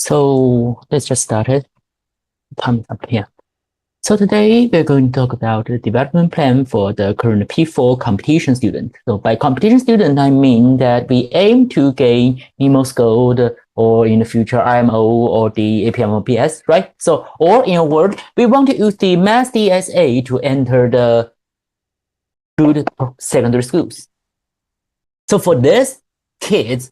So let's just start it. Thumbs up here. So today we're going to talk about the development plan for the current P4 competition student. So by competition student, I mean that we aim to gain NMOS Gold or in the future IMO or the APMOPS, right? So, or in a word, we want to use the Mass DSA to enter the good secondary schools. So for this kids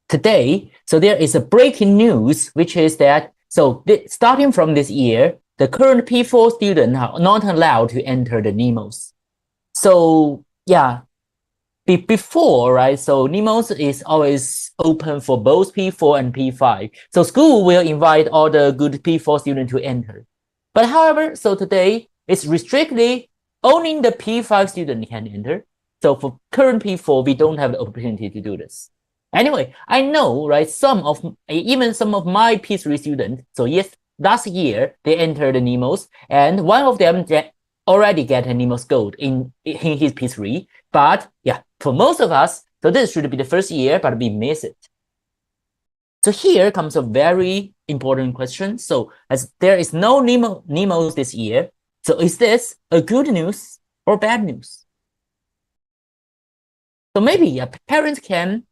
today, so there is a breaking news, which is that, so starting from this year, the current P4 students are not allowed to enter the NMOS. So yeah, before, right? So NMOS is always open for both P4 and P5. So school will invite all the good P4 students to enter. But however, so today it's restricted only the P5 student can enter. So for current P4, we don't have the opportunity to do this. Anyway, I know, right? Even some of my P3 students. So yes, last year they entered the NMOS, and one of them already get a NMOS Gold in his P3. But yeah, for most of us, so this should be the first year, but we miss it. So here comes a very important question. So as there is no NMOS this year, so is this a good news or bad news? So maybe parents can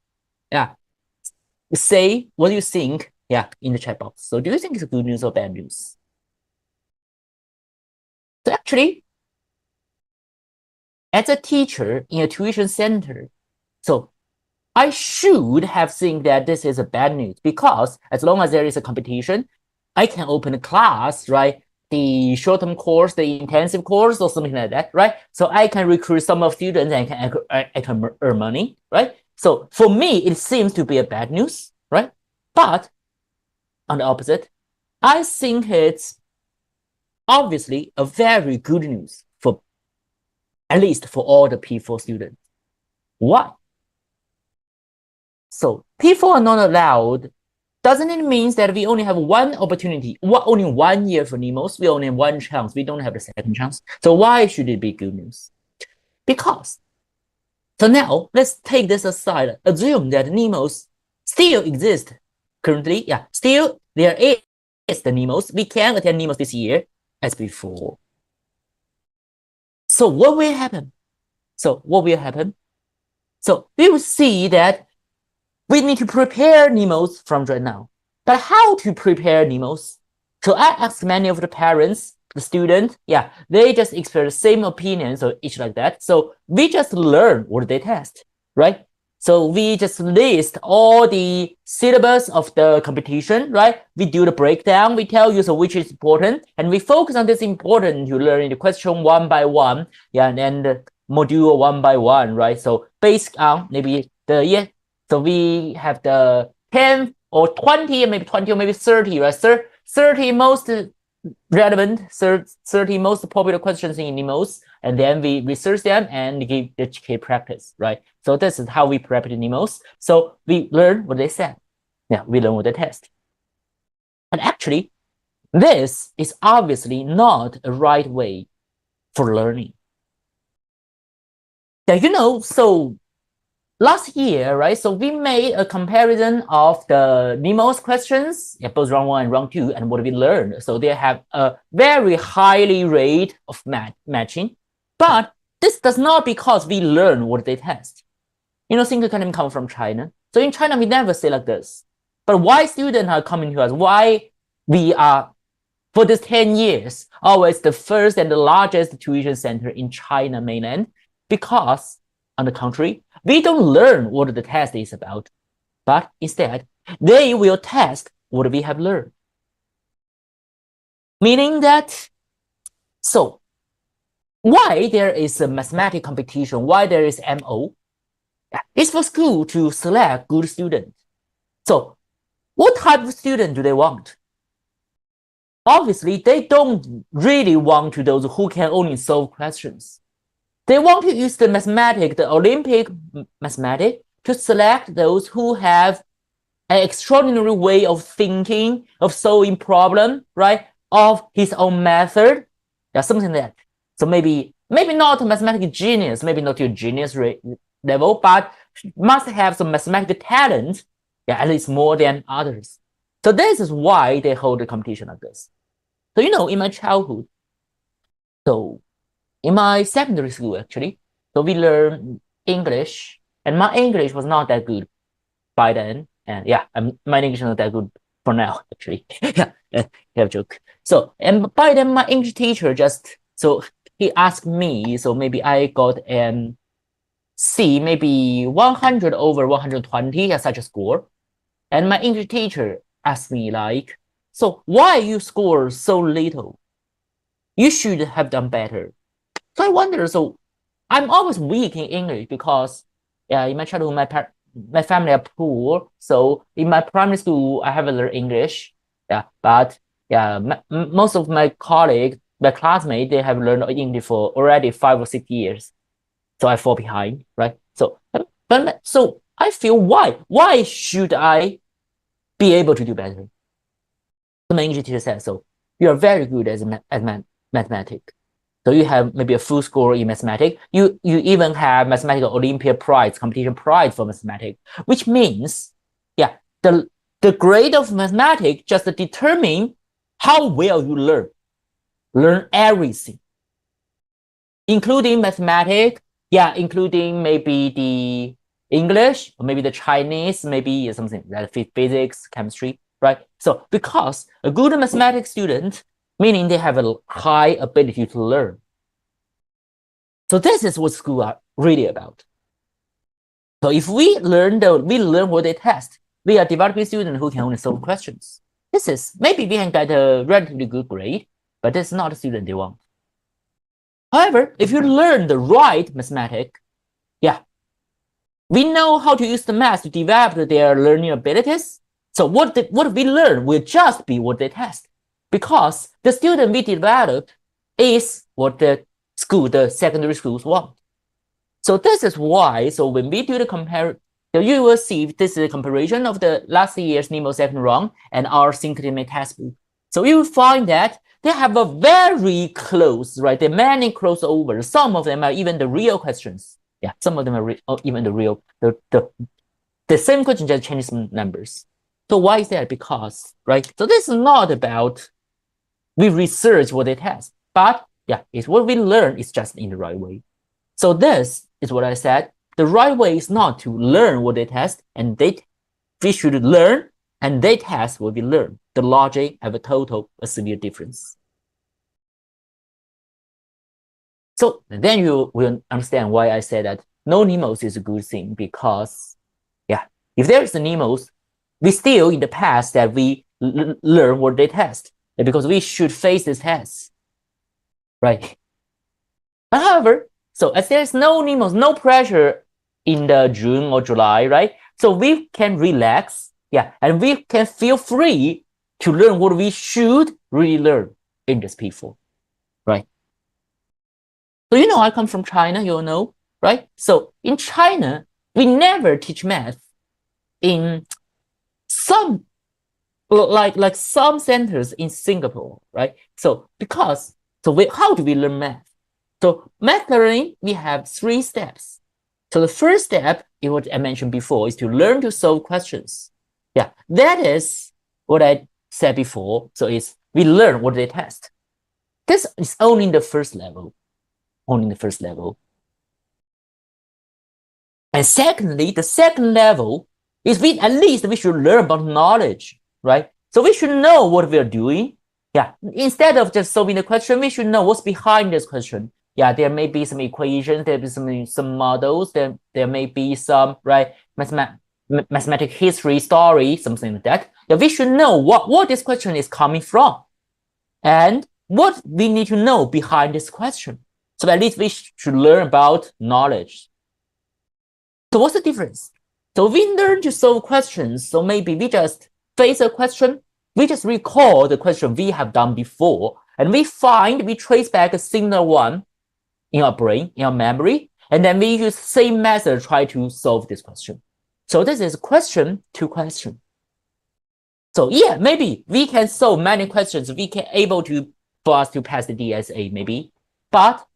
say what you think in the chat box. So do you think it's good news or bad news? So actually, as a teacher in a tuition center, so I should have think that this is a bad news, because as long as there is a competition, I can open a class, right? The short-term course, the intensive course, or something like that, right? So I can recruit some of students and I can earn money, right? So for me, it seems to be a bad news, right? But on the opposite, I think it's obviously a very good news for at least for all the P4 students. Why? So P4 are not allowed. Doesn't it mean that we only have one opportunity, only 1 year for NMOS? We only have one chance. We don't have the second chance. So why should it be good news? Because, so now let's take this aside. Assume that NMOS still exists currently. Still there is the NMOS. We can attend NMOS this year as before. So what will happen? So we will see that we need to prepare NMOS from right now. But how to prepare NMOS? So I asked many of the parents, the students, they just express the same opinions or each like that. So we just learn what they test, right? So we just list all the syllabus of the competition, right? We do the breakdown. We tell you so which is important, and we focus on this important to learn the question one by one, and then the module one by one, right? So based on maybe so we have the 10 or 20, maybe 20 or maybe 30, right? 30 most relevant, 30 most popular questions in NMOS, and then we research them and give the HK practice, right? So this is how we prep the NMOS. So we learn what they said. We learn what they test. And actually, this is obviously not a right way for learning. So last year, right? So we made a comparison of the NMOS questions, both round 1 and round 2, and what we learned. So they have a very highly rate of matching, but this does not because we learn what they test. Things can come from China. So in China, we never say like this. But why students are coming to us? Why we are, for this 10 years, always the first and the largest tuition center in China mainland? Because, on the contrary, we don't learn what the test is about, but instead, they will test what we have learned. Meaning that, so, why there is a mathematics competition, why there is MO? It's for school to select good students. So, what type of student do they want? Obviously, they don't really want to those who can only solve questions. They want to use the mathematics, the Olympic mathematics, to select those who have an extraordinary way of thinking, of solving problem, right? Of his own method, something like that. So maybe not a mathematical genius, maybe not your genius level, but must have some mathematical talent, at least more than others. So this is why they hold a competition like this. So, in my childhood, so in my secondary school, actually, so we learned English, and my English was not that good by then. And yeah, my English is not that good for now, actually. Yeah, have a joke. So, and by then, my English teacher he asked me, so maybe I got an C, maybe 100 over 120 as such a score. And my English teacher asked me, like, so why you score so little? You should have done better. So I wonder, so I'm always weak in English because, yeah, in my childhood, my family are poor. So in my primary school, I haven't learned English. Yeah, but yeah, most of my colleagues, my classmates, they have learned English for already 5 or 6 years. So I fall behind, right? So I feel why should I be able to do better? So my English teacher said, so you are very good as mathematics. So you have maybe a full score in mathematics. You even have mathematical Olympiad prize, competition prize for mathematics, which means, yeah, the grade of mathematics just determine how well you learn everything, including mathematics, yeah, including maybe the English, or maybe the Chinese, maybe something like physics, chemistry, right? So because a good mathematics student, meaning they have a high ability to learn. So this is what schools are really about. So if we learn what they test, we are developing students who can only solve questions. This is, maybe we can get a relatively good grade, but that's not the student they want. However, if you learn the right mathematics, yeah, we know how to use the math to develop their learning abilities. So what we learn will just be what they test, because the student we develop is what the secondary schools want. So this is why, so when we do the comparison, you will see this is a comparison of the last year's NMOS second round and our synchrony textbook. So you will find that they have a very close, right? There are many crossover. Some of them are even the real questions. Yeah, some of them are even the real, the same question just changes some numbers. So why is that? Because, right? So this is not about we research what they test, but yeah, it's what we learn is just in the right way. So this is what I said. The right way is not to learn what they test, and we should learn and they test what we learn. The logic have a severe difference. So then you will understand why I said that no NMOS is a good thing, because, yeah, if there is a NMOS, we still in the past that we learn what they test, because we should face this test, right? However, so as there's no NMOS, no pressure in the June or July, right? So we can relax, yeah, and we can feel free to learn what we should really learn in this P4, right? So I come from China, you all know, right? So in China, we never teach math in some like some centers in Singapore, right? So how do we learn math? So math learning, we have 3 steps. So the first step is what I mentioned before, is to learn to solve questions. Yeah, that is what I said before. So we learn what they test. This is only in the first level. Only in the first level. And secondly, the second level is at least we should learn about knowledge, right? So we should know what we are doing. Yeah, instead of just solving the question, we should know what's behind this question. Yeah, there may be some equations, there may be some models, there may be some, right, mathematical history, story, something like that. Yeah, we should know what this question is coming from and what we need to know behind this question. So at least we should learn about knowledge. So what's the difference? So we learn to solve questions. So maybe we just face a question, we just recall the question we have done before, and we trace back a similar one in our brain, in our memory, and then we use the same method to try to solve this question. So this is question to question. So yeah, maybe we can solve many questions. We can able to for us to pass the DSA maybe, but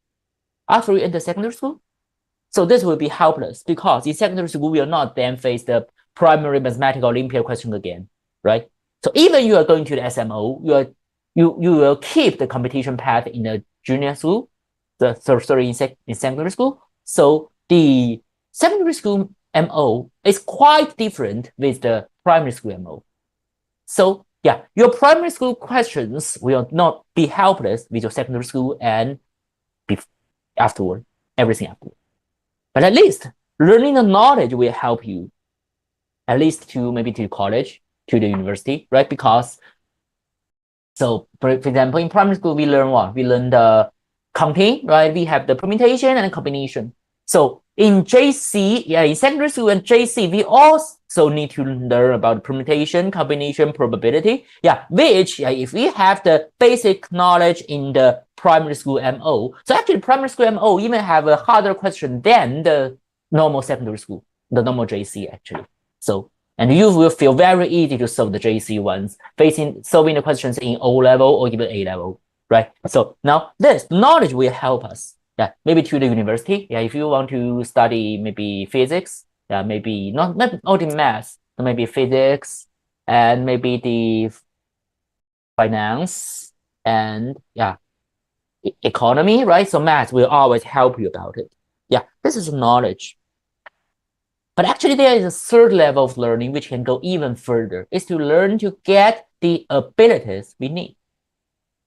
after we enter secondary school, so this will be helpless, because in secondary school we will not then face the primary mathematical Olympiad question again, right? So even you are going to the SMO, you will keep the competition path in the junior school, in secondary school. So the secondary school MO is quite different with the primary school MO. So yeah, your primary school questions will not be helpless with your secondary school and afterward, everything afterward. But at least learning the knowledge will help you, at least to maybe to college, to the university, right? Because so for example, in primary school, we learn what? We learn the counting, right? We have the permutation and combination. So in JC, yeah, in secondary school and JC, we also need to learn about permutation, combination, probability. Yeah, which yeah, if we have the basic knowledge in the primary school MO, so actually primary school MO even have a harder question than the normal secondary school, the normal JC actually. So and you will feel very easy to solve the JC ones, solving the questions in O level or even A level, right? So now this knowledge will help us, yeah, maybe to the university, yeah, if you want to study maybe physics, yeah, maybe not only math, but maybe physics and maybe the finance and yeah, economy, right? So math will always help you about it. Yeah, this is knowledge. But actually, there is a third level of learning which can go even further, is to learn to get the abilities we need.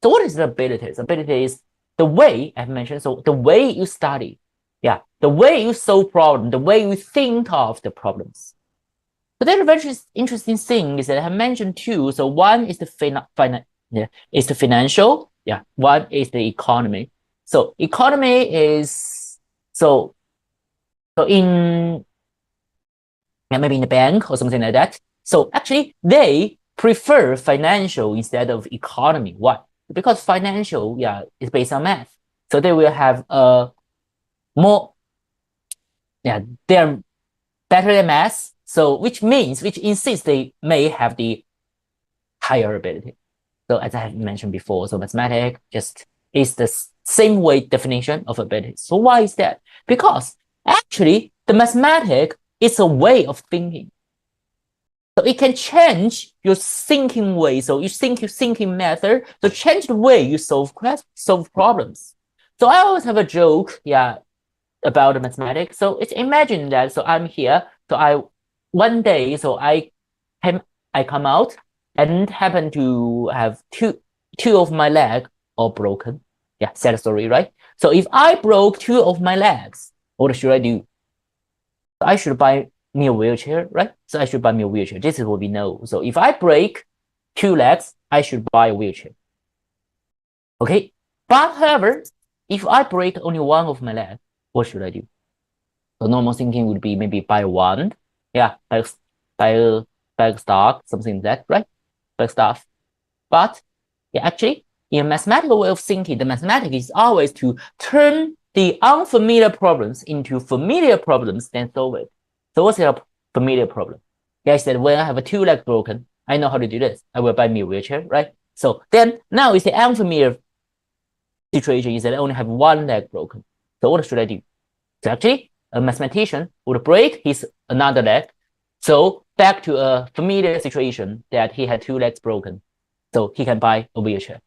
So what is the abilities? Ability is the way I've mentioned, so the way you study, yeah, the way you solve problems, the way you think of the problems. So there's a very interesting thing is that I have mentioned two. So one is the financial, yeah, one is the economy. So economy is so in maybe in the bank or something like that. So actually, they prefer financial instead of economy. Why? Because financial, yeah, is based on math. So they will have a more, yeah, they're better than math. So which insists they may have the higher ability. So as I have mentioned before, so mathematics just is the same way definition of ability. So why is that? Because actually the mathematics is a way of thinking. So it can change your thinking way. So you think your thinking method, so change the way you solve problems. So I always have a joke, yeah, about mathematics. So it's imagine that. So I'm here. So one day, so I come out and happen to have two of my legs all broken. Yeah, sad story, right? So if I broke two of my legs, what should I do? I should buy me a wheelchair, right? So I should buy me a wheelchair. This is what we know. So if I break two legs, I should buy a wheelchair. Okay. But however, if I break only one of my legs, what should I do? So normal thinking would be maybe buy one. Yeah, buy a stock, something like that, right? Buy stuff. But yeah, actually, in a mathematical way of thinking, the mathematics is always to turn the unfamiliar problems into familiar problems, then solve it. So what's a familiar problem? Yeah, I said when I have a two legs broken, I know how to do this. I will buy me a wheelchair, right? So then now it's the unfamiliar situation is that I only have one leg broken. So what should I do? So actually, a mathematician would break his another leg. So back to a familiar situation that he had two legs broken. So he can buy a wheelchair.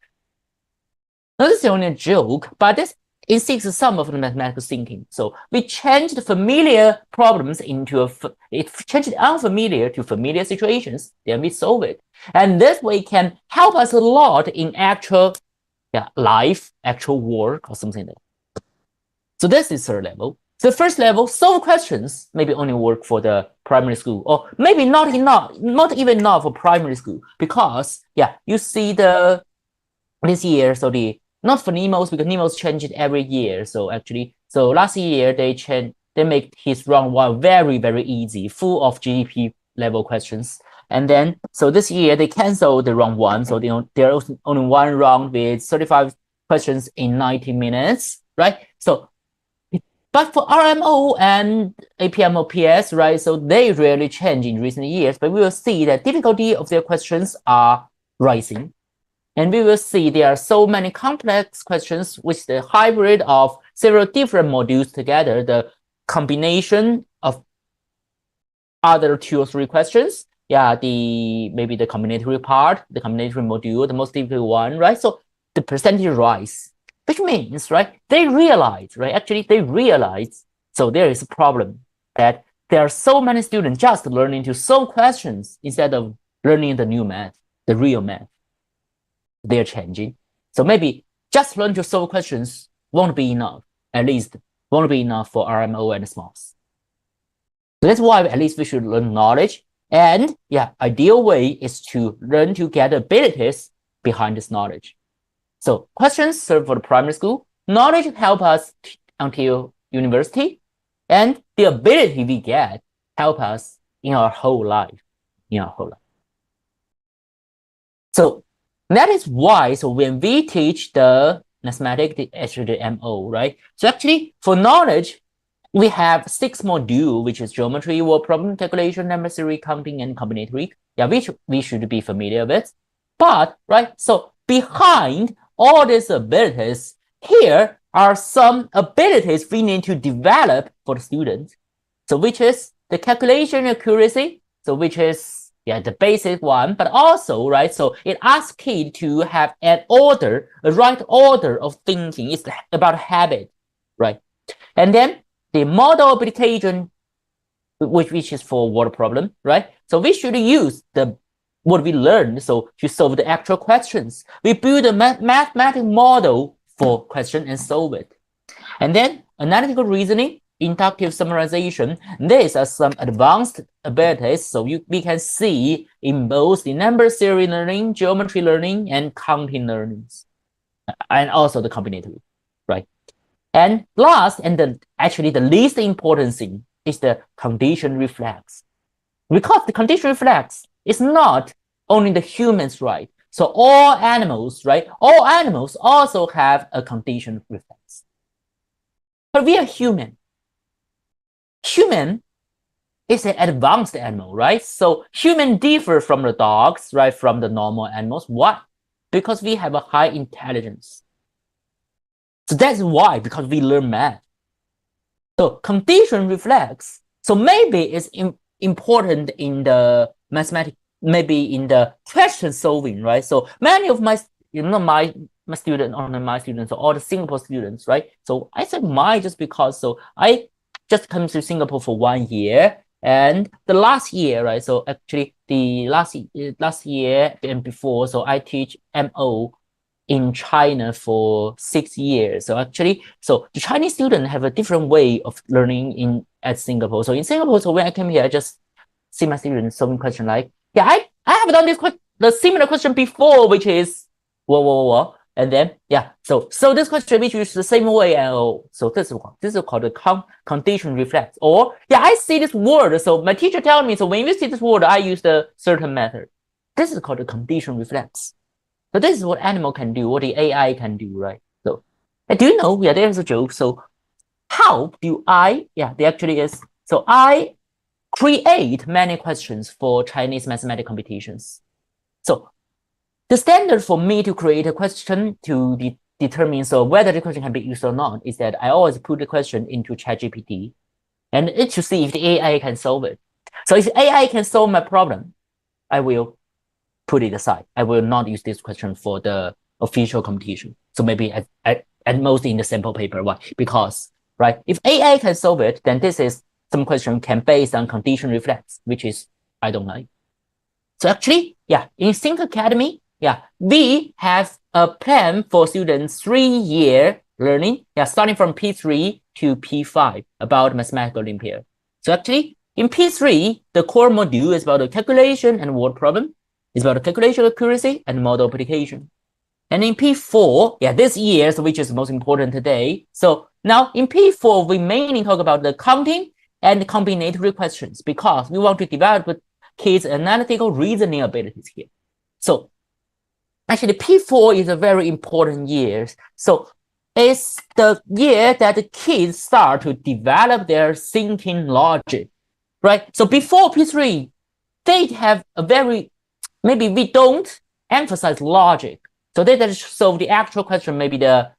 Now this is only a joke, but this insists some of the mathematical thinking. So we change the familiar problems into it changes the unfamiliar to familiar situations, then we solve it. And this way can help us a lot in actual life, actual work or something like that. So this is third level. So the first level, solve questions maybe only work for the primary school, or maybe not even enough for primary school, because yeah, you see this year, so not for NMOS, because NMOS change it every year. So actually, so last year they make his round one very, very easy, full of GDP level questions. And then, so this year they cancel the round one. So there's only one round with 35 questions in 90 minutes, right? So, but for RMO and APMOPS, right? So they rarely change in recent years, but we will see that difficulty of their questions are rising. And we will see there are so many complex questions with the hybrid of several different modules together, the combination of other 2 or 3 questions, maybe the combinatory part, the combinatory module, the most difficult one, right? So the percentage rise, which means, right, they realize, right, actually they realize, so there is a problem that there are so many students just learning to solve questions instead of learning the new math, the real math. They're changing. So maybe just learn to solve questions won't be enough, at least won't be enough for RMO and SMOS. So that's why at least we should learn knowledge. And ideal way is to learn to get abilities behind this knowledge. So questions serve for the primary school, knowledge help us until university, and the ability we get help us in our whole life, So that is why, so when we teach the mathematics, actually the MO, right? So actually for knowledge, we have 6 modules, which is geometry, word problem, calculation, number theory, counting, and combinatory. Which we should be familiar with. But, right, so behind all these abilities, here are some abilities we need to develop for the students. So which is the calculation accuracy, so which is the basic one, but also, right, so it asks kids to have an order, a right order of thinking. It's about habit, right? And then the model application, which is for word problem, right? So we should use what we learned so to solve the actual questions. We build a mathematical model for question and solve it. And then analytical reasoning, inductive summarization, these are some advanced abilities. So we can see in both the number theory learning, geometry learning, and counting learnings, and also the combinatory, right? And last, and actually the least important thing is the condition reflex. Because the condition reflex is not only the humans, right? So all animals, right? All animals also have a condition reflex. But we are human. Human is an advanced animal, right? So human differ from the dogs, right? From the normal animals. Why? Because we have a high intelligence. So that's why, because we learn math. So condition reflex. So maybe it's important in the mathematics, maybe in the question solving, right? So many of my, my students, only my students, or all the Singapore students, right? So I said my just because, so I just come to Singapore for 1 year, and the last year, right? So actually the last year and before, so I teach MO in China for 6 years. So actually, so the Chinese students have a different way of learning at Singapore. So in Singapore, so when I came here, I just see my students solving question like, I have done the similar question before, which is whoa. And then so this question which is the same way. So this is called the condition reflex. Or I see this word. So my teacher tells me, so when you see this word, I use the certain method. This is called the condition reflex. So this is what animal can do, what the AI can do, right? So do you know, there's a joke. So how do there actually is. So I create many questions for Chinese mathematics competitions. So the standard for me to create a question to determine so whether the question can be used or not is that I always put the question into ChatGPT and it to see if the AI can solve it. So if AI can solve my problem, I will put it aside. I will not use this question for the official competition. So maybe at most in the sample paper. Why? Because, right, if AI can solve it, then this is some question can based on condition reflex, which is I don't like. So actually, in Think Academy, we have a plan for students 3-year learning, starting from P3 to P5 about mathematical Olympiad. So actually, in P3, the core module is about the calculation and word problem. It's about the calculation accuracy and model application. And in P4, this year, so which is most important today. So now in P4, we mainly talk about the counting and combinatory questions because we want to develop with kids' analytical reasoning abilities here. So actually, P4 is a very important year. So it's the year that the kids start to develop their thinking logic, right? So before P3, they have a very, maybe we don't emphasize logic. So they just solve the actual question, maybe the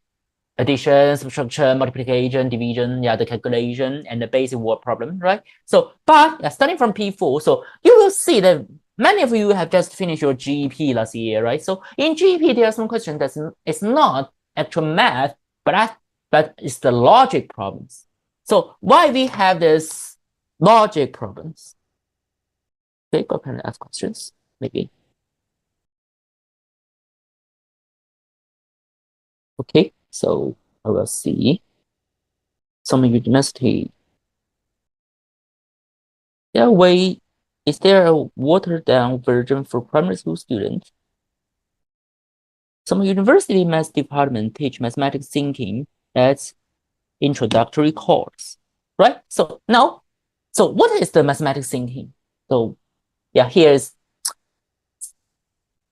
addition, subtraction, multiplication, division, the calculation, and the basic word problem, right? So, but starting from P4, so you will see that many of you have just finished your GEP last year, right? So in GEP, there are some questions that it's not actual math, but it's the logic problems. So why we have this logic problems? Okay, go ahead and ask questions, maybe. Okay, so I will see some university. Is there a watered down version for primary school students? Some university math department teach mathematics thinking as introductory course, right? So now, so what is the mathematics thinking? So yeah,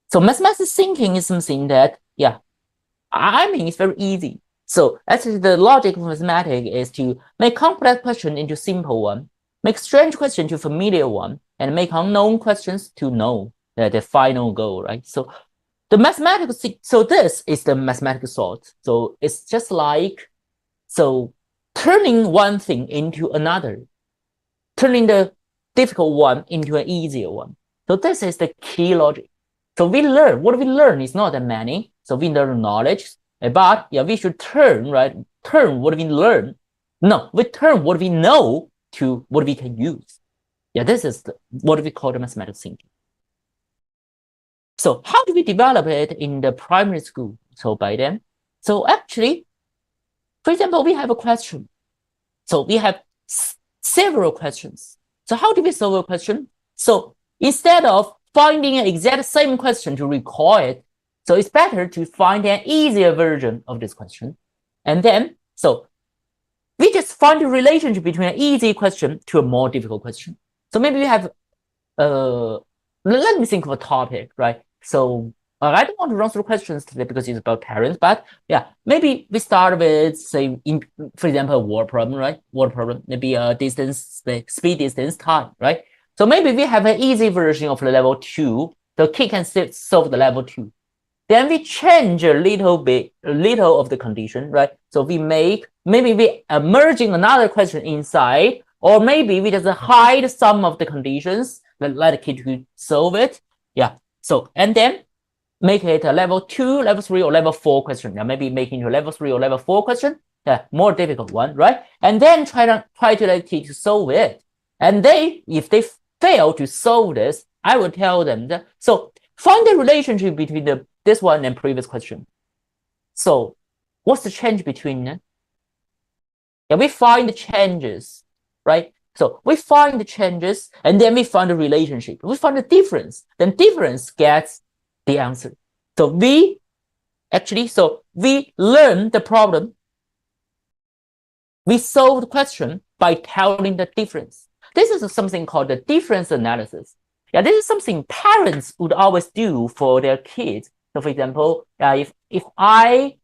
so mathematics thinking is something that, yeah, I mean, it's very easy. So actually the logic of mathematics is to make complex question into simple one, make strange question to familiar one, and make unknown questions to know the final goal, right? So the mathematical, so this is the mathematical sort. So it's just like, so turning one thing into another, turning the difficult one into an easier one. So this is the key logic. So we learn, what we learn is not that many. So we learn knowledge, but yeah, we should turn, right? Turn what we learn. No, we turn what we know to what we can use. Yeah, this is what we call the mathematical thinking. So how do we develop it in the primary school? So by then, so actually, for example, we have a question. So we have several questions. So how do we solve a question? So instead of finding an exact same question to recall it, so it's better to find an easier version of this question. And then, so we just find a relationship between an easy question to a more difficult question. So maybe we have, let me think of a topic, right? So I don't want to run through questions today because it's about parents, but yeah, maybe we start with, say, for example, a word problem, right? Word problem, maybe a distance, speed, distance, time, right? So maybe we have an easy version of the level 2. The kid can solve the level 2. Then we change a little of the condition, right? So maybe we are merging another question inside, or maybe we just hide some of the conditions, let the kid solve it. Yeah. So, and then make it a level 2, level 3, or level 4 question. Yeah, maybe making it a level 3 or level 4 question. Yeah, more difficult one, right? And then try to let the kid to solve it. And if they fail to solve this, I will tell them that, so find the relationship between this one and previous question. So what's the change between them? Yeah, we find the changes, right? So we find the changes, and then we find the relationship. We find the difference. Then difference gets the answer. So we learn the problem. We solve the question by telling the difference. This is something called the difference analysis. Yeah, this is something parents would always do for their kids. So for example, if I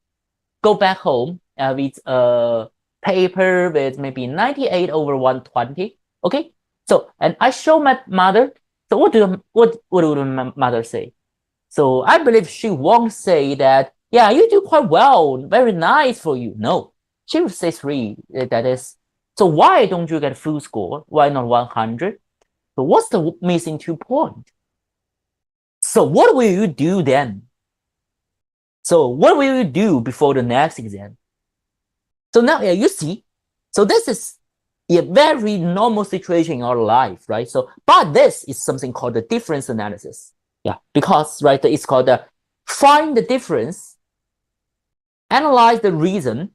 go back home with a paper with maybe 98 over 120, okay? So, and I show my mother, so what would my mother say? So I believe she won't say that, yeah, you do quite well, very nice for you. No, she would say 3, that is, so why don't you get full score? Why not 100? So what's the missing 2 point? So what will you do then? So what will you do before the next exam? So now, yeah, you see, so this is a very normal situation in our life, right? So, but this is something called the difference analysis. Yeah, because, right, it's called the find the difference, analyze the reason,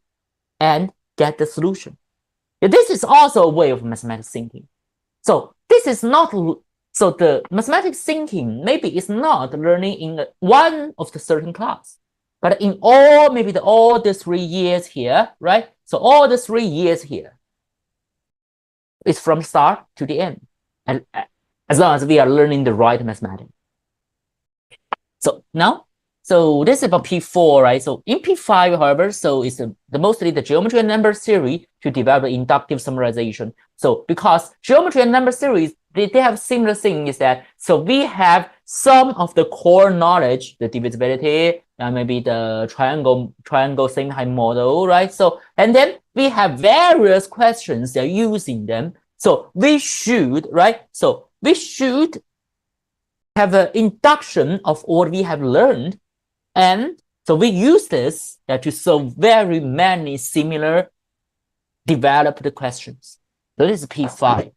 and get the solution. Yeah, this is also a way of mathematics thinking. So this is not, so the mathematics thinking maybe is not learning in one of the certain class, but in all the 3 years here, right? So all the 3 years here is from start to the end, and as long as we are learning the right mathematics. So now, so this is about P4, right? So in P5, however, so it's mostly the geometry and number theory to develop inductive summarization. So because geometry and number theories, they have similar thing is that, so we have some of the core knowledge, the divisibility, maybe the triangle same height model, right? So, and then we have various questions that are using them. So we should, right? So we should have an induction of what we have learned. And so we use this to solve very many similar developed questions. So this is P5.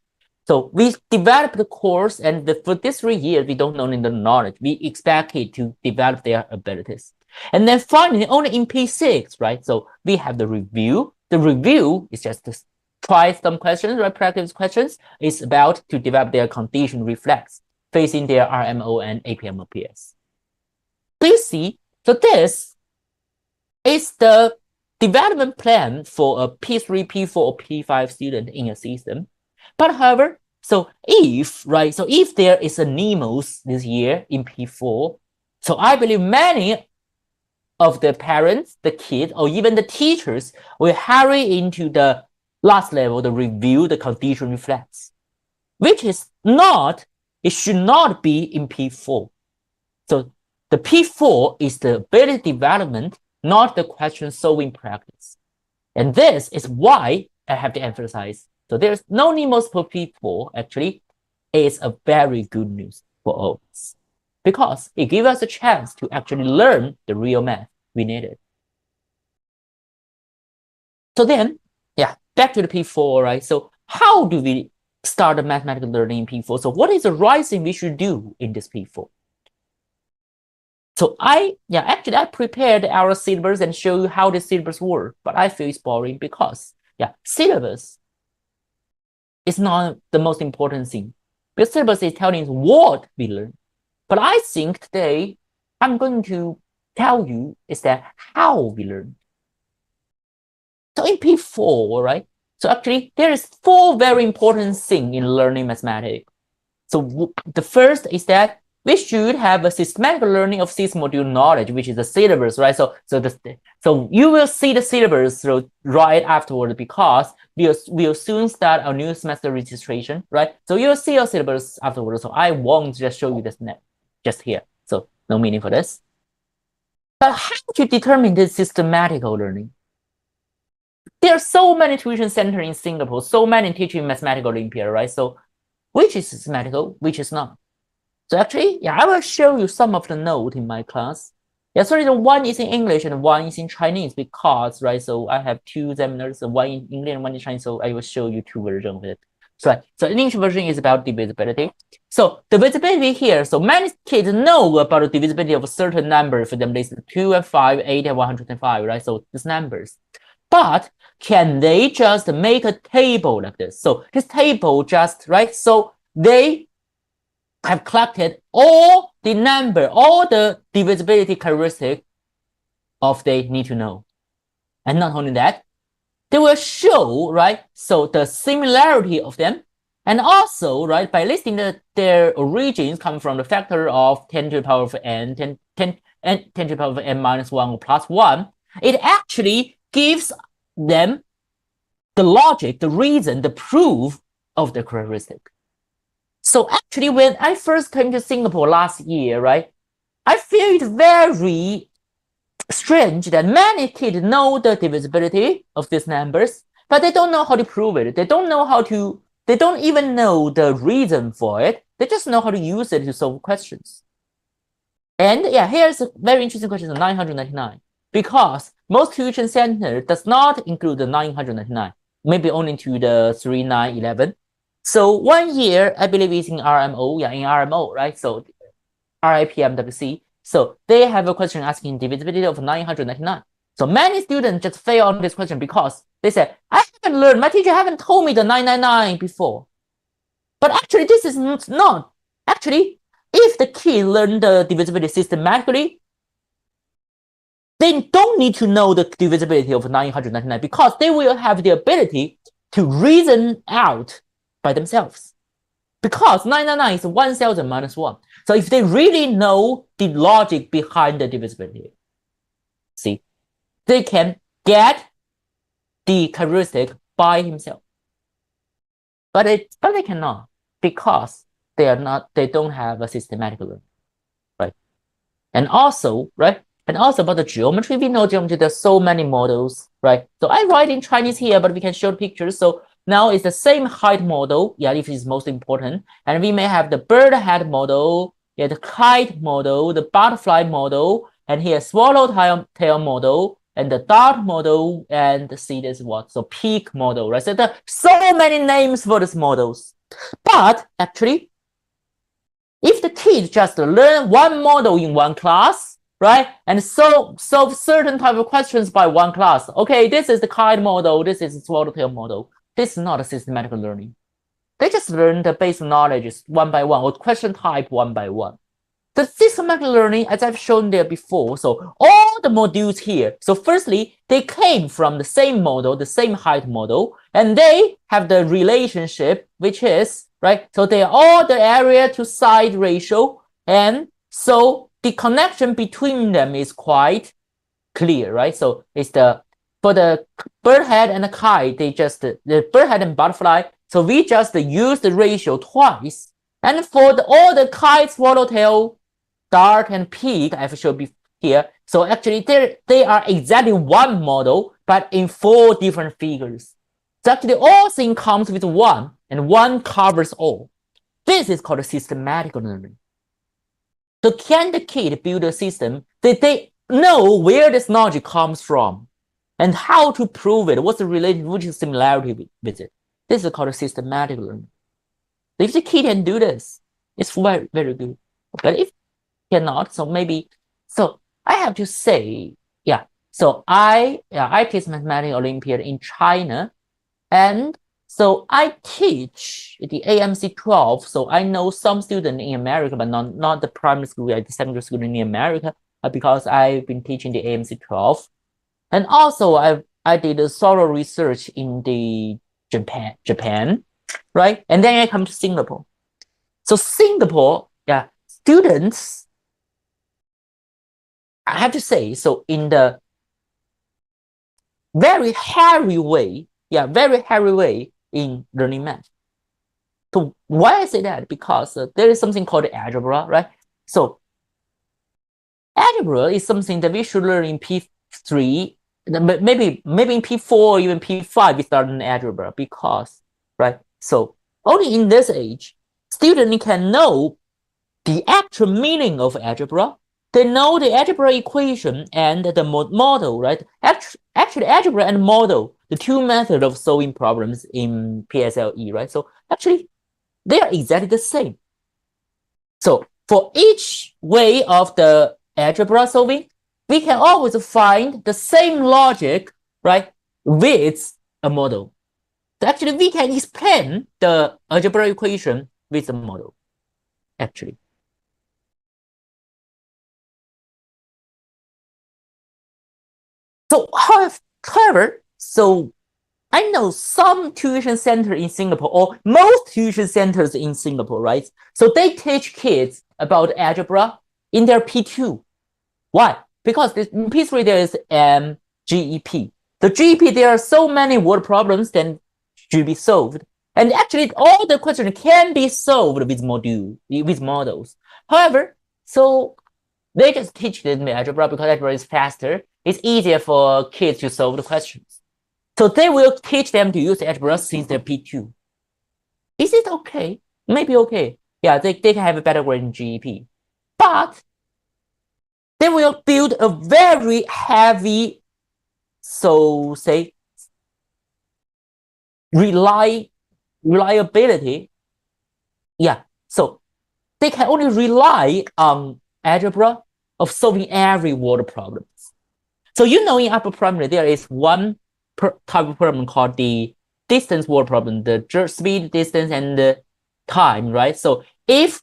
So we developed the course, and for these 3 years, we don't know the knowledge. We expect it to develop their abilities. And then finally, only in P6, right? So we have the review. The review is just to try some questions, right? Practice questions. It's about to develop their condition reflex facing their RMO and APMOPS. Please see, so this is the development plan for a P3, P4, or P5 student in a system. But however, so if there is a NMOS this year in P4, so I believe many of the parents, the kids, or even the teachers will hurry into the last level to review the condition reflex, which is not, it should not be in P4. So the P4 is the ability development, not the question solving practice. And this is why I have to emphasize. So there's no NMOS for P4, actually, is a very good news for all of us, because it gives us a chance to actually learn the real math we needed. So then, yeah, back to the P4, right? So how do we start the mathematical learning in P4? So what is the right thing we should do in this P4? So I prepared our syllabus and show you how the syllabus work, but I feel it's boring because, syllabus is not the most important thing. Because syllabus is telling us what we learn. But I think today I'm going to tell you is that how we learn. So in P4, right? So actually there is 4 very important things in learning mathematics. So the first is that we should have a systematic learning of this module knowledge, which is the syllabus, right? So you will see the syllabus right afterward, because we'll soon start our new semester registration, right? So you'll see your syllabus afterwards. So I won't just show you this just here. So no meaning for this. But how to determine this systematic learning? There are so many tuition centers in Singapore, so many teaching mathematical Olympiad, right? So which is systematical, which is not? So actually, I will show you some of the notes in my class. So the one is in English and one is in Chinese, because, right, so I have 2 seminars, one in English and one in Chinese, so I will show you 2 versions of it. So the English version is about divisibility. So divisibility here, so many kids know about the divisibility of a certain number. For them, there's 2 and 5, 8 and 105, right? So these numbers. But can they just make a table like this? So this table just, right, so they have collected all the divisibility characteristics of they need to know. And not only that, they will show, right, so the similarity of them, and also, right, by listing their origins come from the factor of 10 to the power of n, 10 to the power of n minus 1 or plus 1, it actually gives them the logic, the reason, the proof of the characteristic. So actually, when I first came to Singapore last year, right, I feel it very strange that many kids know the divisibility of these numbers, but they don't know how to prove it. They don't even know the reason for it. They just know how to use it to solve questions. And here's a very interesting question, 999. Because most tuition center does not include the 999, maybe only to the 3911. So 1 year, I believe, is in RMO, in RMO, right? So RIPMWC. So they have a question asking divisibility of 999. So many students just fail on this question because they say, I haven't learned, my teacher haven't told me the 999 before. But actually, this is not. Actually, if the kid learn the divisibility systematically, they don't need to know the divisibility of 999 because they will have the ability to reason out by themselves. Because 999 is 1000 minus 1. So if they really know the logic behind the divisibility, see, they can get the characteristic by himself. But they cannot, because they don't have a systematic learning, right? And also, right, And also about the geometry, we know geometry, there's so many models, right? So I write in Chinese here, but we can show the pictures. So now it's the same height model, yeah, if it's most important. And we may have the bird head model, yeah, the kite model, the butterfly model, and here swallowtail model, and the dart model, and see this what? So peak model, right? So there are so many names for these models. But actually, if the kids just learn one model in one class, right, and solve certain type of questions by one class, okay, this is the kite model, this is the swallowtail model. This is not a systematic learning. They just learn the basic knowledge one by one, or question type one by one. The systematic learning, as I've shown there before, so all the modules here, so firstly, they came from the same model, the same height model, and they have the relationship, which is, right, so they are all the area to side ratio, and so the connection between them is quite clear, right? So it's for the bird head and the kite, the bird head and butterfly, so we just use the ratio twice. And for all the kite, swallowtail, dart, and peak, I've showed here. So actually, they are exactly one model, but in 4 different figures. So actually, all things comes with one, and one covers all. This is called systematic learning. So can the kid build a system that they know where this knowledge comes from and how to prove it? What's the relationship, which is similarity with it? This is called systematic learning. If the kid can do this, it's very, very good. But if cannot, so maybe, so I have to say, yeah, so I teach mathematics Olympiad in China, and so I teach the AMC 12, so I know some students in America, but not the primary school, the secondary school in America, because I've been teaching the AMC 12. And also I did a thorough research in the Japan, right? And then I come to Singapore. So Singapore, yeah, students, I have to say, so in the very hairy way, very hairy way in learning math. So why I say that? Because there is something called algebra, right? So algebra is something that we should learn in P3, maybe in P4 or even P5 we start in algebra, because, right? So only in this age, students can know the actual meaning of algebra. They know the algebra equation and the model, right? Actually, algebra and model, the 2 methods of solving problems in PSLE, right? So actually, they are exactly the same. So for each way of the algebra solving, we can always find the same logic, right, with a model. So actually, we can explain the algebra equation with a model, actually. So however, so I know some tuition center in Singapore, or most tuition centers in Singapore, right? So they teach kids about algebra in their P2. Why? Because in P3 there is GEP. The GEP, there are so many word problems that should be solved. And actually, all the questions can be solved with models. However, so they just teach them algebra because algebra is faster. It's easier for kids to solve the questions. So they will teach them to use algebra since they're P2. Is it okay? Maybe okay. Yeah, they can have a better grade in GEP. But they will build a very heavy, so say, reliability. Yeah, so they can only rely on algebra of solving every word problems. So you know in upper primary, there is one type of problem called the distance word problem, the speed, distance, and the time, right? So if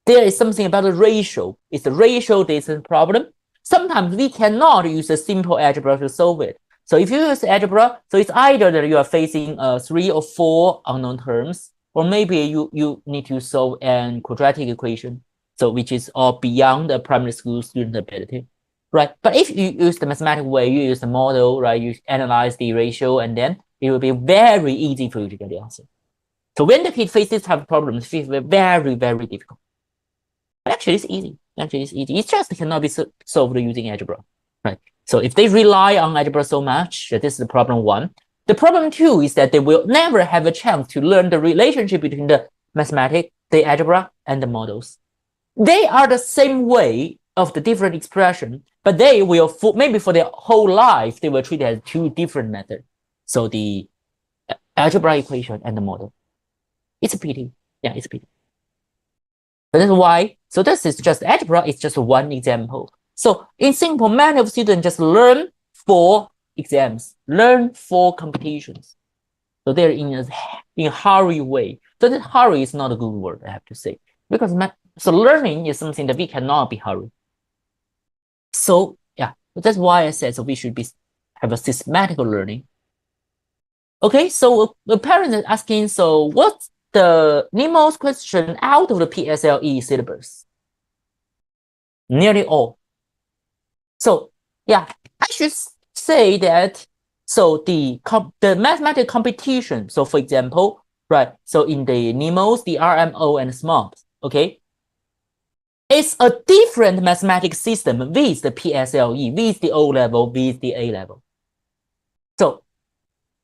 there is something about the ratio, it's a ratio distance problem, sometimes we cannot use a simple algebra to solve it. So if you use algebra, so it's either that you are facing 3 or 4 unknown terms, or maybe you need to solve an quadratic equation, so which is all beyond the primary school student ability, right? But if you use the mathematical way, you use the model, right? You analyze the ratio, and then it will be very easy for you to get the answer. So when the kid faces this type of problems, it's very, very difficult. But actually, it's easy. Actually, it's easy. It just cannot be solved using algebra, right? So if they rely on algebra so much, this is the problem one. The problem two is that they will never have a chance to learn the relationship between the mathematics, the algebra, and the models. They are the same way of the different expression, but they will, maybe for their whole life, they will treat it as two different methods. So the algebra equation and the model. It's a pity. Yeah, it's a pity. But that's why. So this is just algebra. It's just one example. So in simple, many of students just learn for exams, learn for competitions. So they're in a hurry way. So that hurry is not a good word, I have to say, because so learning is something that we cannot be hurried. So yeah, that's why I said so we should have a systematic learning. Okay, so the parent is asking, so what's the NMOS question out of the PSLE syllabus? Nearly all. So yeah, I should say that. So the mathematical competition. So for example, right? So in the NMOS, the RMO and SMOPS, okay, it's a different mathematics system with the PSLE, with the O level, with the A level. So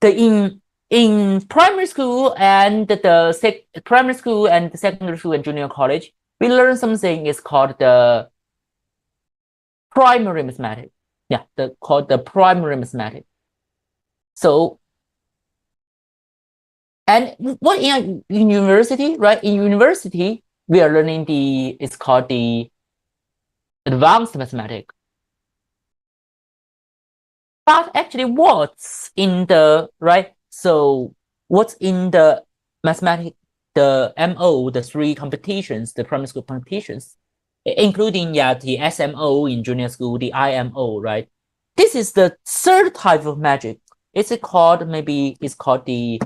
in primary school and the primary school and the secondary school and junior college, we learn something is called the primary mathematics. Yeah, called the primary mathematics. So, and what in university, right? In university, we are learning it's called the advanced mathematics. But actually, what's in the, right? So what's in the mathematics, the MO, the three competitions, the primary school competitions, including the SMO in junior school, the IMO, right? This is the third type of magic. It's called the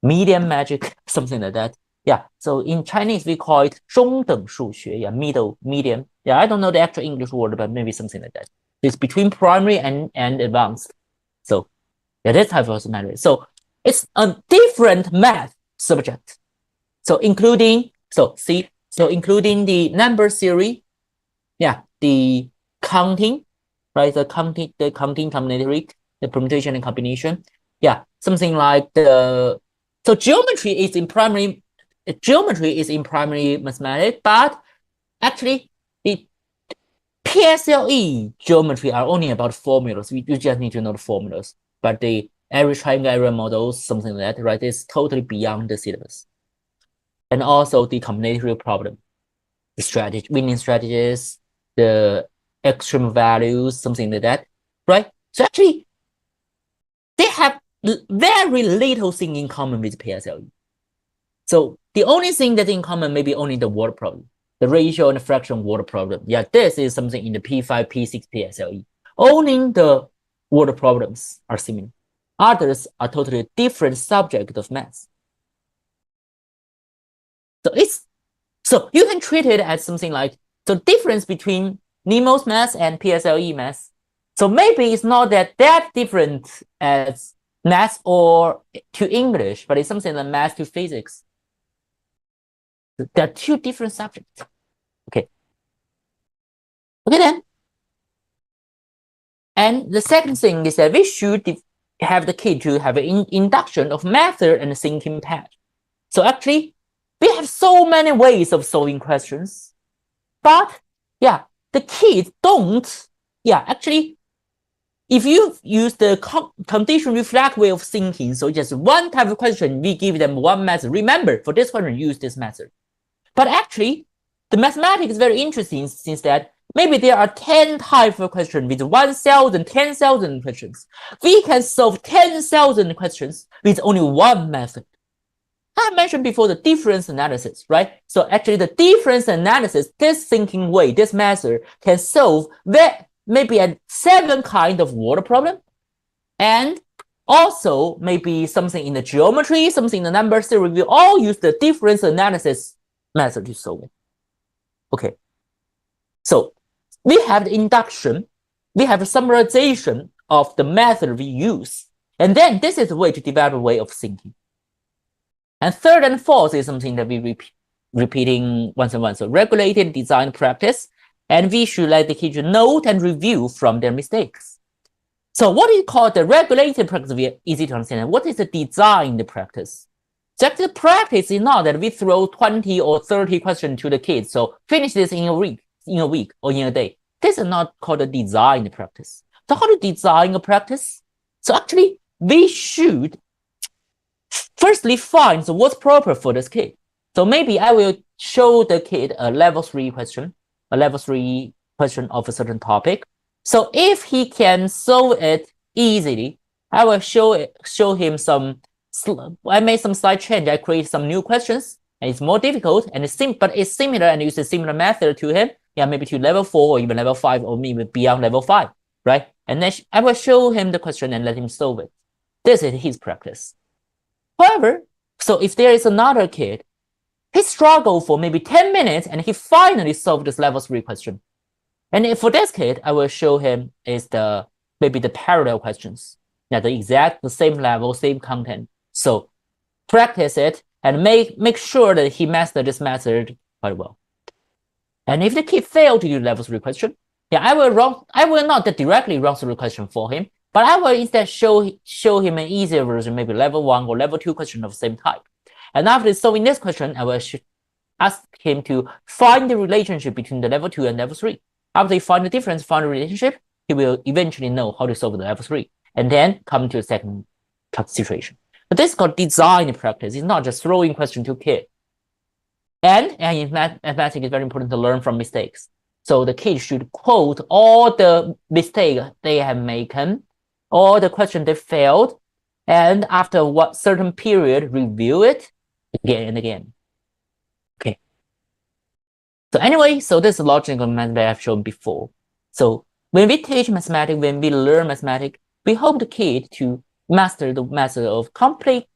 medium magic, something like that. Yeah. So in Chinese we call it 中等数学. Yeah, medium. Yeah, I don't know the actual English word, but maybe something like that. It's between primary and advanced. So yeah, that type of matter. So it's a different math subject. So including the number theory, yeah, the counting, right? The counting combinatoric, the permutation and combination. Yeah, something like so geometry is in primary mathematics, but actually the PSLE geometry are only about formulas. You just need to know the formulas. But the area triangle area models, something like that, right, is totally beyond the syllabus. And also the combinatorial problem, the winning strategies, the extreme values, something like that, right? So actually, they have very little thing in common with PSLE. So the only thing that's in common maybe only the word problem, the ratio and the fraction word problem. Yeah, this is something in the P5, P6 PSLE. Only the word problems are similar. Others are totally different subject of math. So you can treat it as something like the difference between NMOS math and PSLE math. So maybe it's not that different as math or to English, but it's something like math to physics. There are two different subjects. Okay then. And the second thing is that we should have the kid to have an induction of method and thinking path. So actually, we have so many ways of solving questions, but yeah, the kids don't. Yeah, actually, if you use the condition reflect way of thinking, so just one type of question, we give them one method. Remember, for this question, use this method. But actually, the mathematics is very interesting since that maybe there are 10 types of questions with 1,000, 10,000 questions. We can solve 10,000 questions with only one method. I mentioned before the difference analysis, right? So actually the difference analysis, this thinking way, this method can solve maybe a 7 kind of word problem, and also maybe something in the geometry, something in the number theory. We all use the difference analysis method to solve it. Okay. So we have the induction, we have a summarization of the method we use, and then this is the way to develop a way of thinking. And third and fourth is something that we repeating once and once. So regulated design practice and we should let the kids note and review from their mistakes. So what is called the regulated practice, easy to understand. What is the designed practice? So actually the practice is not that we throw 20 or 30 questions to the kids. So finish this in a week or in a day. This is not called a designed practice. So how to design a practice? So actually we should firstly find what's proper for this kid. So maybe I will show the kid a level 3 question, of a certain topic. So if he can solve it easily, I will show him I made some slight change. I create some new questions, and it's more difficult, and but it's similar, and use a similar method to him. Yeah, maybe to level 4 or even level 5 or maybe beyond level 5, right? And then I will show him the question and let him solve it. This is his practice. However, so if there is another kid, he struggled for maybe 10 minutes and he finally solved this level 3 question. And for this kid, I will show him is maybe the parallel questions. Yeah, the same level, same content. So practice it and make sure that he mastered this method quite well. And if the kid failed to do level 3 question, yeah, I will not directly run through the question for him, but I will instead show him an easier version, maybe level 1 or level 2 question of the same type. And after solving this question, I will ask him to find the relationship between the level 2 and level 3. After he find the difference, find the relationship, he will eventually know how to solve the level 3, and then come to the second situation. But this is called design practice. It's not just throwing question to kid. And in mathematics, it's very important to learn from mistakes. So the kid should quote all the mistakes they have made, all the questions they failed, and after what certain period, review it again and again. Okay. So anyway, so this is logical method that I've shown before. So when we teach mathematics, when we learn mathematics, we hope the kid to master the method of complex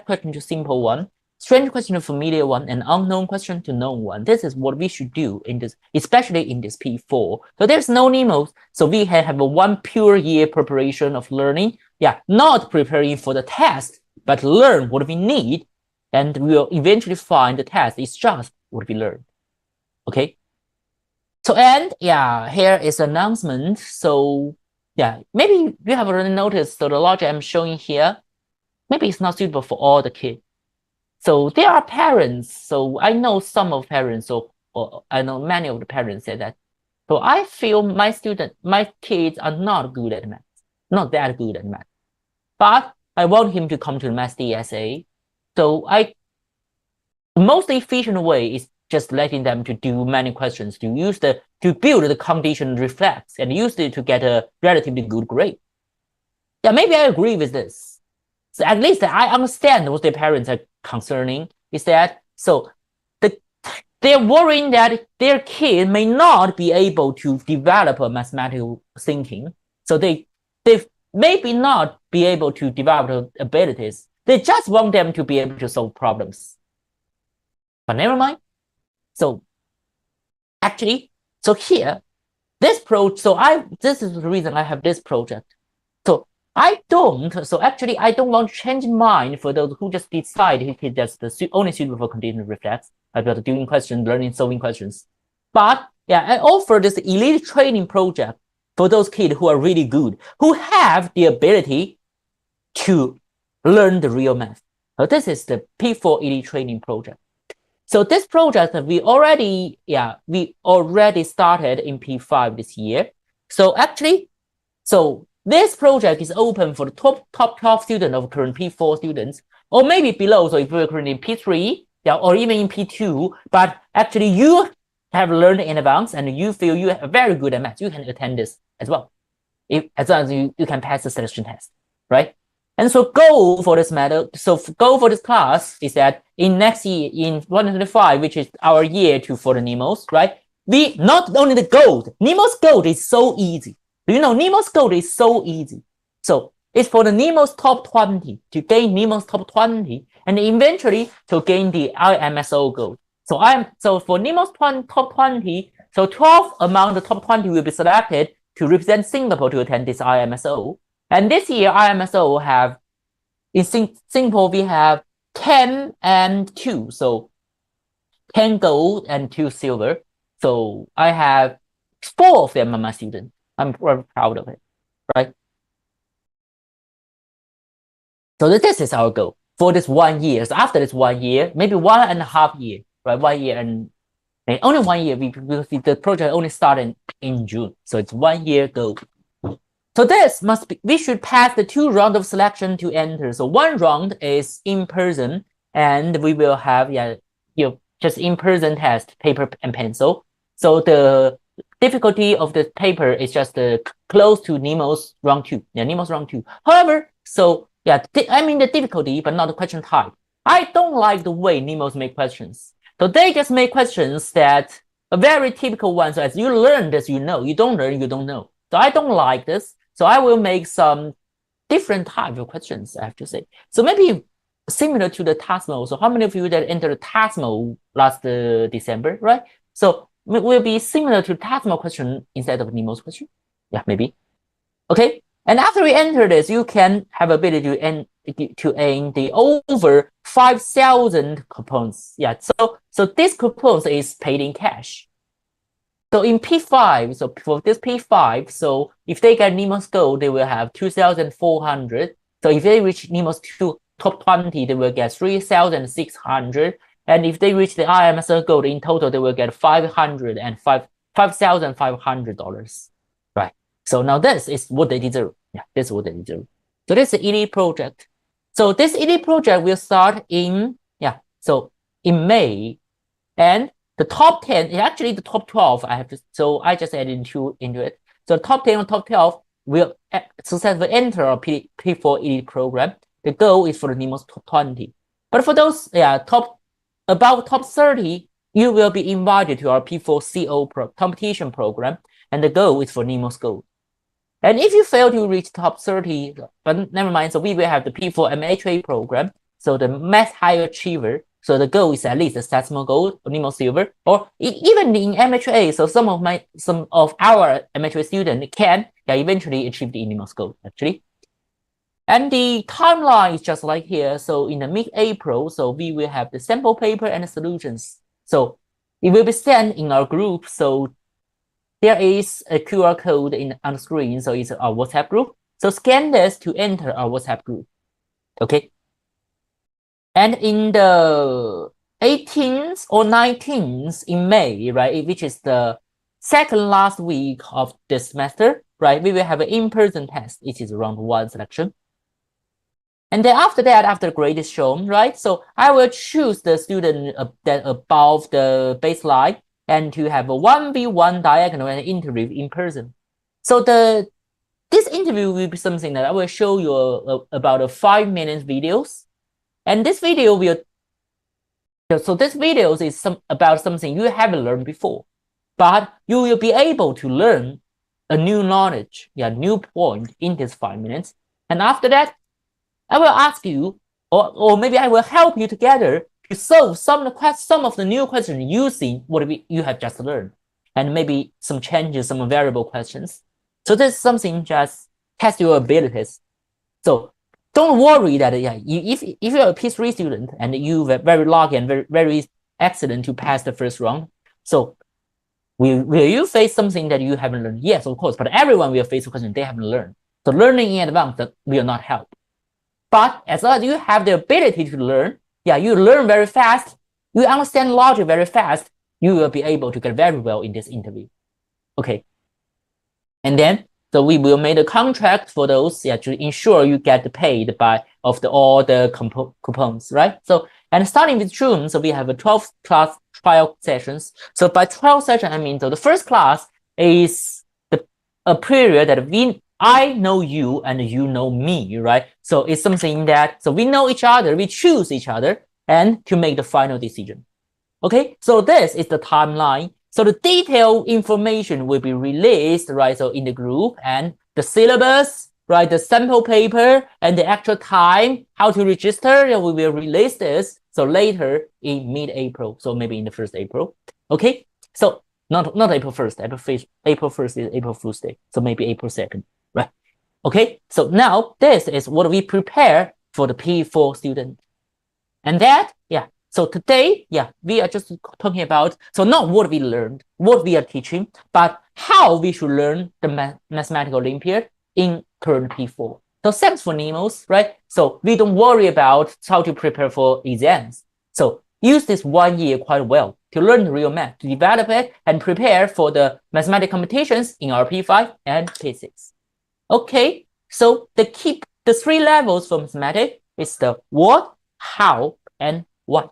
question to simple one, strange question to familiar one, and unknown question to known one. This is what we should do in this, especially in this P4. So there's no NMOS. So we have a 1 pure year preparation of learning. Yeah, not preparing for the test, but learn what we need, and we'll eventually find the test is just what we learned. Okay. So, and yeah, here is an announcement. So yeah, maybe you have already noticed, so the logic I'm showing here, maybe it's not suitable for all the kids. So there are parents. So I know some of parents, or I know many of the parents say that. So I feel my kids are not good at math, not that good at math. But I want him to come to the math DSA. So the most efficient way is just letting them to do many questions, to build the conditioned reflex and use it to get a relatively good grade. Yeah, maybe I agree with this. So at least I understand what their parents are concerning is that, so they're worrying that their kid may not be able to develop a mathematical thinking. So they maybe not be able to develop abilities. They just want them to be able to solve problems. But never mind. So actually, so here, this is the reason I have this project. So I don't want to change mind for those who just decide that's the only suitable for conditional reflex, about doing questions, learning, solving questions. But yeah, I offer this elite training project for those kids who are really good, who have the ability to learn the real math. So this is the P4 elite training project. So this project we already started in P5 this year. So actually, so this project is open for the top 12 students of current P4 students, or maybe below. So if you're currently in P3, yeah, or even in P2, but actually you have learned in advance and you feel you are very good at math, you can attend this as well, as long as you can pass the selection test, right? And so goal for this goal for this class is that in next year, in 125, which is our year for the NMOS, right? We not only the gold, NMOS gold is so easy. Do you know NMOS gold is so easy? So it's for the NMOS top 20 to gain NMOS top 20, and eventually to gain the IMSO gold. So for NMOS top 20, so 12 among the top 20 will be selected to represent Singapore to attend this IMSO. And this year, IMSO have, in Singapore, we have 10 and 2. So 10 gold and 2 silver. So I have 4 of them are my students. I'm very proud of it, right? So this is our goal for this 1 year. So after this 1 year, maybe 1.5 years, right? 1 year and only 1 year. The project only started in June, so it's 1 year goal. So this must be, we should pass the 2 rounds of selection to enter. So 1 round is in person, and we will have just in person test, paper and pencil. So the difficulty of the paper is just close to NMOS round 2. Yeah, NMOS round 2. However, so I mean the difficulty, but not the question type. I don't like the way NMOS make questions. So they just make questions that a very typical one. So as you learn this, you know. You don't learn, you don't know. So I don't like this. So I will make some different type of questions, I have to say. So maybe similar to the TASMO. So how many of you that entered the TASMO last December, right? So it will be similar to TASMO question instead of NMOS question. Yeah, maybe. Okay. And after we enter this, you can have ability to earn the over 5,000 coupons. Yeah. So this coupons is paid in cash. So in P5, so for this P5, so if they get NMOS Gold, they will have 2,400. So if they reach NMOS top 20, they will get 3,600. And if they reach the IMS Gold in total, they will get $5,500. Right. So now this is what they deserve. Yeah, this is what they deserve. So this is the ED project. So this ED project will start in in May, and the top 10, actually the top 12, I just added into it. So the top 10 or top 12 will successfully enter our P4 ED program. The goal is for the NMOS top 20. But for those above top 30, you will be invited to our P4 CO competition program, and the goal is for NMOS Gold. And if you fail to reach top 30, but never mind, so we will have the P4 MHA program, so the Math High Achiever. So the goal is at least a SATSMO Gold or NMOS Silver, or even in MHA. So some of our MHA students can eventually achieve the NMOS Gold, actually. And the timeline is just like here. So in the mid-April, so we will have the sample paper and the solutions. So it will be sent in our group. So there is a QR code on the screen. So it's our WhatsApp group. So scan this to enter our WhatsApp group. Okay. And in the 18th or 19th in May, right, which is the second last week of the semester, right, we will have an in-person test, which is round 1 selection. And then after that, after the grade is shown, right, so I will choose the student that above the baseline and to have a 1v1 diagonal and interview in person. So this interview will be something that I will show you about a 5-minute videos. And this video this video is about something you haven't learned before, but you will be able to learn a new knowledge, new point in this 5 minutes. And after that, I will ask you, or maybe I will help you together to solve some of the new questions using what you have just learned, and maybe some changes, some variable questions. So this is something just test your abilities. So don't worry that if you're a P3 student and you were very lucky and very excellent to pass the first round, so will you face something that you haven't learned? Yes, of course, but everyone will face a question they haven't learned. So learning in advance will not help. But as long as you have the ability to learn, you learn very fast, you understand logic very fast, you will be able to get very well in this interview. Okay. And then so we will make a contract for those to ensure you get paid all the coupons, right? So and starting with June, so we have a 12 class trial sessions. So by 12 sessions, I mean so the first class is a period that I know you and you know me, right? So it's something that we know each other, we choose each other, and to make the final decision. Okay, so this is the timeline. So the detailed information will be released, right? So in the group, and the syllabus, right? The sample paper and the actual time, how to register, we will release this. So later in mid-April, so maybe in the 1st April. Okay, so not April 1st. April 1st is April Fool's Day. So maybe April 2nd, right? Okay, so now this is what we prepare for the P4 student. And that, So today, yeah, we are just talking about, so not what we learned, what we are teaching, but how we should learn the mathematical Olympiad in current P4. So thanks for NMOS, right? So we don't worry about how to prepare for exams. So use this 1 year quite well to learn real math, to develop it and prepare for the mathematical competitions in our P5 and P6. Okay, so the 3 levels for mathematics is the what, how, and why.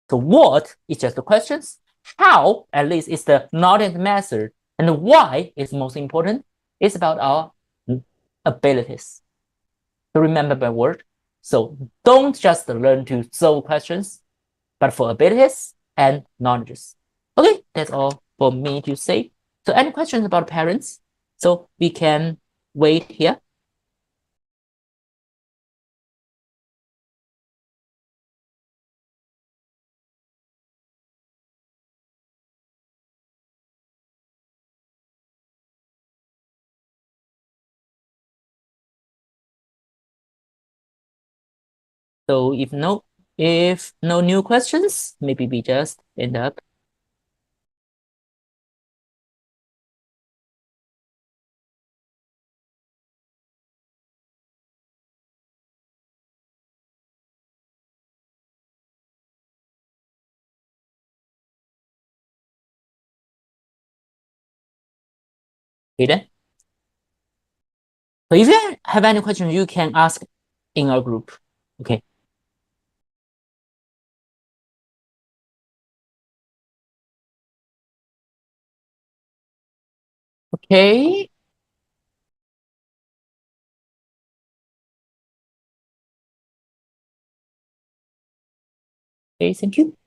So what is just the questions, how at least is the knowledge method, and why is most important. It's about our abilities. So remember my word. So don't just learn to solve questions, but for abilities and knowledges. Okay, that's all for me to say. So any questions about parents? So we can wait here. So if no new questions, maybe we just end up. Okay then. So if you have any questions, you can ask in our group. Okay. Okay. Okay, thank you.